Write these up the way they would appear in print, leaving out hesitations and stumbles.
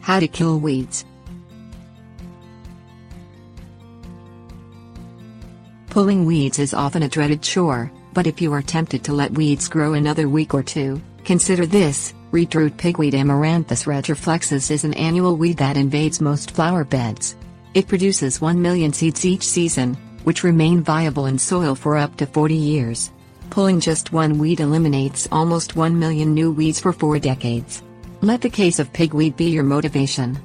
How to kill weeds. Pulling weeds is often a dreaded chore, but if you are tempted to let weeds grow another week or two, consider this. Reedroot pigweed Amaranthus retroflexus is an annual weed that invades most flower beds. It produces 1 million seeds each season, which remain viable in soil for up to 40 years. Pulling just one weed eliminates almost 1 million new weeds for 4 decades. Let the case of pigweed be your motivation.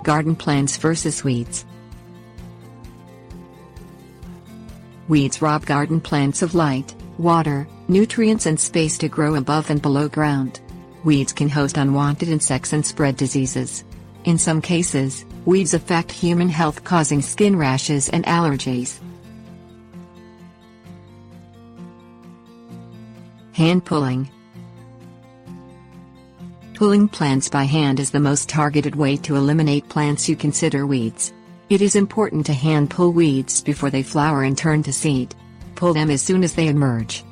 Garden plants versus weeds. Weeds rob garden plants of light, water, nutrients and space to grow above and below ground. Weeds can host unwanted insects and spread diseases. In some cases, weeds affect human health, causing skin rashes and allergies. Hand pulling. Pulling plants by hand is the most targeted way to eliminate plants you consider weeds. It is important to hand pull weeds before they flower and turn to seed. Pull them as soon as they emerge.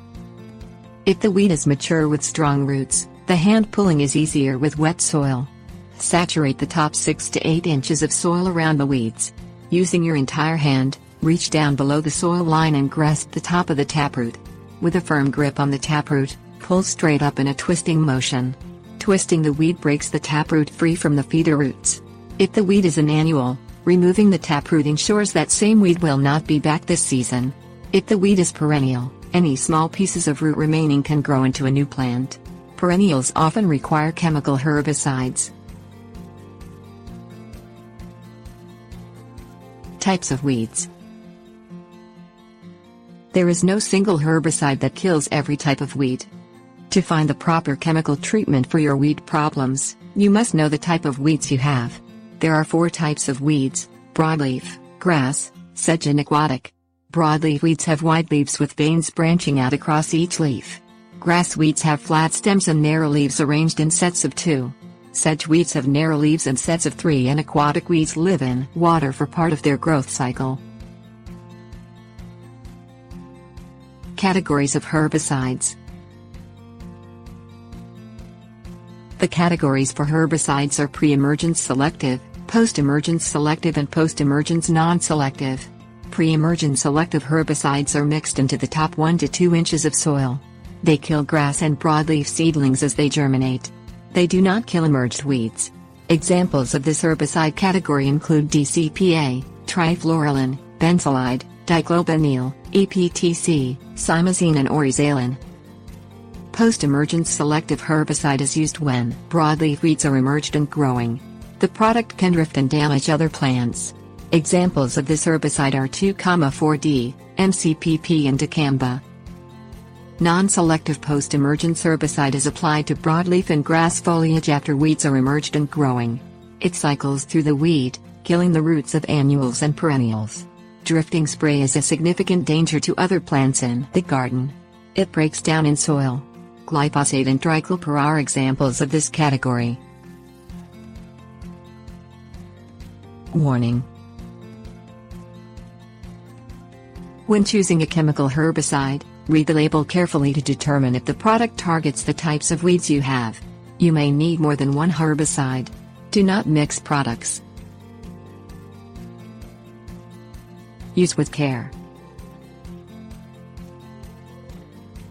If the weed is mature with strong roots, the hand pulling is easier with wet soil. Saturate the top 6 to 8 inches of soil around the weeds. Using your entire hand, reach down below the soil line and grasp the top of the taproot. With a firm grip on the taproot, pull straight up in a twisting motion. Twisting the weed breaks the taproot free from the feeder roots. If the weed is an annual, removing the taproot ensures that same weed will not be back this season. If the weed is perennial, any small pieces of root remaining can grow into a new plant. Perennials often require chemical herbicides. Types of weeds. There is no single herbicide that kills every type of weed. To find the proper chemical treatment for your weed problems, you must know the type of weeds you have. There are 4 types of weeds: broadleaf, grass, sedge and aquatic. Broadleaf weeds have wide leaves with veins branching out across each leaf. Grass weeds have flat stems and narrow leaves arranged in sets of 2. Sedge weeds have narrow leaves and sets of 3, and aquatic weeds live in water for part of their growth cycle. Categories of herbicides. The categories for herbicides are pre-emergence selective, post-emergence selective and post-emergence non-selective. Pre-emergence selective herbicides are mixed into the top 1 to 2 inches of soil. They kill grass and broadleaf seedlings as they germinate. They do not kill emerged weeds. Examples of this herbicide category include DCPA, trifluralin, benzolide, diclofenyl, EPTC, simazine and oryzalin. Post-emergence selective herbicide is used when broadleaf weeds are emerged and growing. The product can drift and damage other plants. Examples of this herbicide are 2,4-D, MCPP and dicamba. Non-selective post-emergence herbicide is applied to broadleaf and grass foliage after weeds are emerged and growing. It cycles through the weed, killing the roots of annuals and perennials. Drifting spray is a significant danger to other plants in the garden. It breaks down in soil. Glyphosate and triclopyr are examples of this category. Warning. When choosing a chemical herbicide, read the label carefully to determine if the product targets the types of weeds you have. You may need more than one herbicide. Do not mix products. Use with care.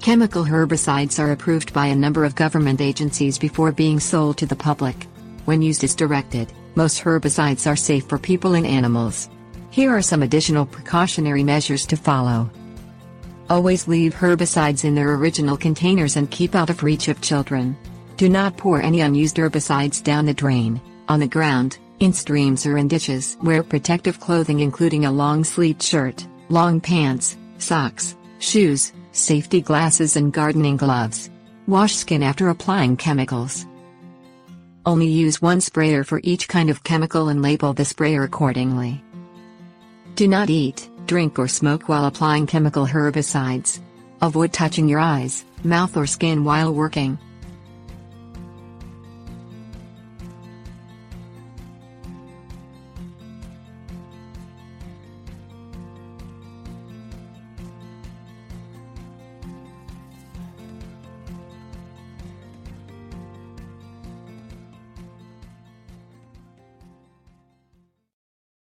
Chemical herbicides are approved by a number of government agencies before being sold to the public. When used as directed, most herbicides are safe for people and animals. Here are some additional precautionary measures to follow. Always leave herbicides in their original containers and keep out of reach of children. Do not pour any unused herbicides down the drain, on the ground, in streams or in ditches. Wear protective clothing including a long-sleeved shirt, long pants, socks, shoes, safety glasses and gardening gloves. Wash skin after applying chemicals. Only use one sprayer for each kind of chemical and label the sprayer accordingly. Do not eat, drink or smoke while applying chemical herbicides. Avoid touching your eyes, mouth or skin while working.